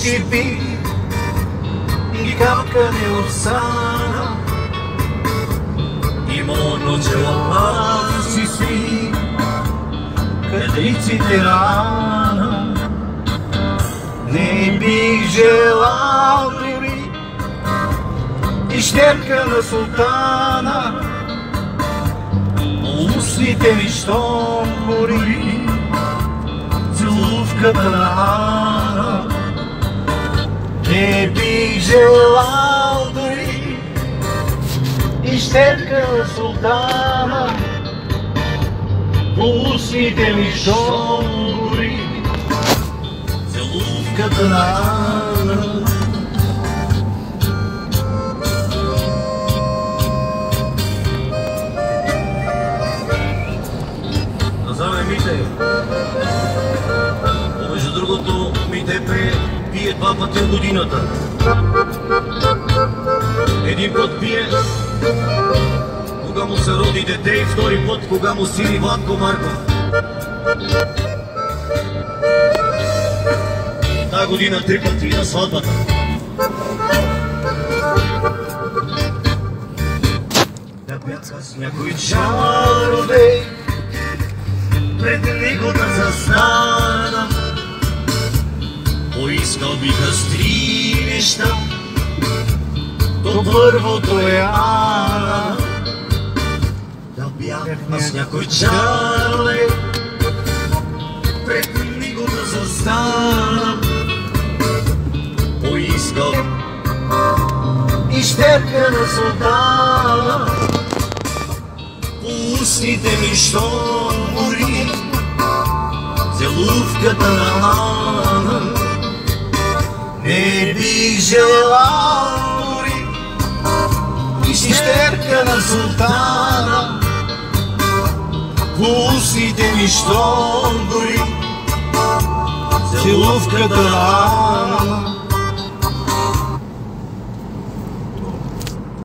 може би и капка не остана. И моно чело си си кадриците рана. Не бих желал дори и щерка на султана. Устните ми щом гори целувката на Ана. Не бих желал дори и щерка на султана. По устните ми щом гори целувката на Ана. Назове Мите. Между другото, Мите пие 2 пъти в годината. Един път пие, кога му се роди дете, и втори път, кога му сини Владко Марков. Та година 3 пъти на сватбата. Да бяха с някой чаровей, пред него да застана. Поискал биха с 3 неща. То първото е Ана. Да бяхме с някой чарле, пред него да застана. Поискал и щерка на султана. По устните ми щом гори целувката на Ана. Не бих желал дори и щерка на султана. По устните ми щом гори целувката на Ана.